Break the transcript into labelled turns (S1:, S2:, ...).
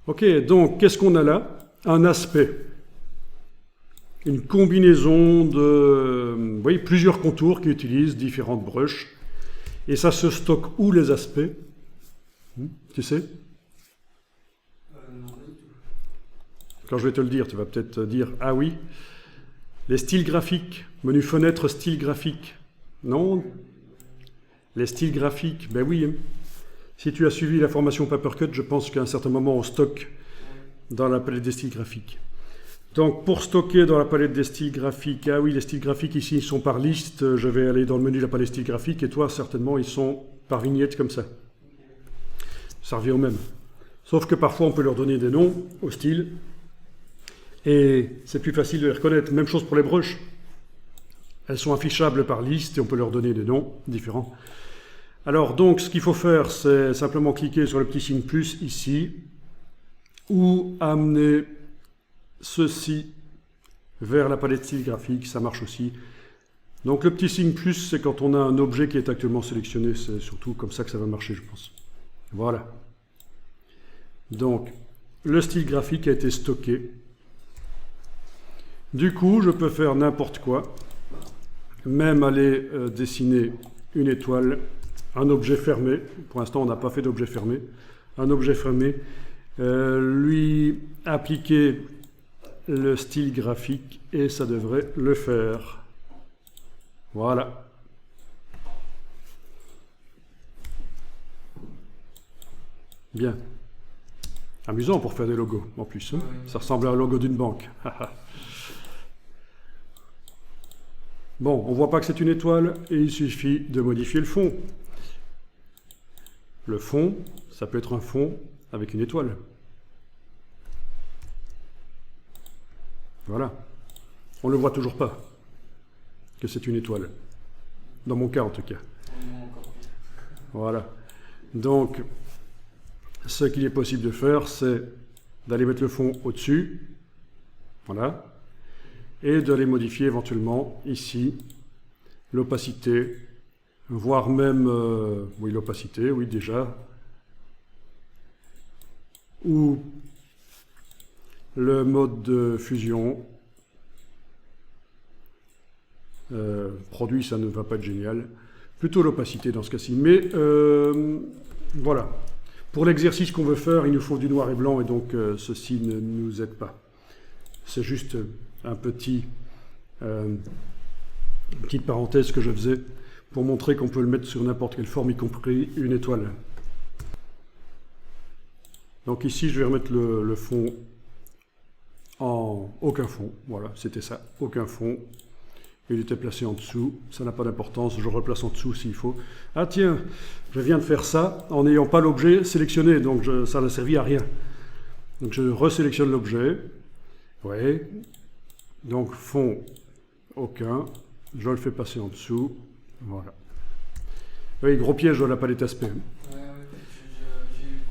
S1: Ok, donc qu'est-ce qu'on a là? Un aspect. Une combinaison de, vous voyez, plusieurs contours qui utilisent différentes brushes. Et ça se stocke où les aspects? Tu sais?
S2: Non, pas du tout.
S1: Quand je vais te le dire, tu vas peut-être dire « Ah oui ». Les styles graphiques, menu fenêtre style graphique. Non? Les styles graphiques, ben oui. Hein. Si tu as suivi la formation Papercut, je pense qu'à un certain moment on stocke dans la palette des styles graphiques. Donc pour stocker dans la palette des styles graphiques, ah oui, les styles graphiques ici ils sont par liste, je vais aller dans le menu de la palette styles graphiques et toi certainement ils sont par vignette comme ça. Ça revient au même. Sauf que parfois on peut leur donner des noms au style et c'est plus facile de les reconnaître. Même chose pour les brushes. Elles sont affichables par liste et on peut leur donner des noms différents. Alors donc ce qu'il faut faire c'est simplement cliquer sur le petit signe plus ici ou amener ceci vers la palette style graphique, ça marche aussi. Donc le petit signe plus, c'est quand on a un objet qui est actuellement sélectionné, c'est surtout comme ça que ça va marcher, je pense. Voilà. Donc, le style graphique a été stocké. Du coup, je peux faire n'importe quoi, même aller dessiner une étoile, un objet fermé. Pour l'instant, on n'a pas fait d'objet fermé. Un objet fermé, lui appliquer le style graphique et ça devrait le faire. Voilà. Bien. Amusant pour faire des logos en plus. Hein. Ça ressemble à un logo d'une banque. Bon, on voit pas que c'est une étoile et il suffit de modifier le fond. Le fond, ça peut être un fond avec une étoile. Voilà. On ne le voit toujours pas que c'est une étoile. Dans mon cas, en tout cas. Voilà. Donc, ce qu'il est possible de faire, c'est d'aller mettre le fond au-dessus. Voilà. Et d'aller modifier éventuellement, ici, l'opacité. Voire même, oui, l'opacité, oui, déjà. Ou le mode de fusion. Produit, ça ne va pas être génial. Plutôt l'opacité dans ce cas-ci. Mais voilà. Pour l'exercice qu'on veut faire, il nous faut du noir et blanc et donc ceci ne nous aide pas. C'est juste un petit, une petite parenthèse que je faisais pour montrer qu'on peut le mettre sur n'importe quelle forme, y compris une étoile. Donc ici, je vais remettre le fond en aucun fond. Voilà, c'était ça, aucun fond. Il était placé en dessous, ça n'a pas d'importance, je replace en dessous s'il faut. Ah tiens, je viens de faire ça en n'ayant pas l'objet sélectionné, donc ça n'a servi à rien. Donc je resélectionne l'objet, oui, donc fond, aucun, je le fais passer en dessous, voilà. Oui, gros piège dans la palette aspect.
S2: Ouais.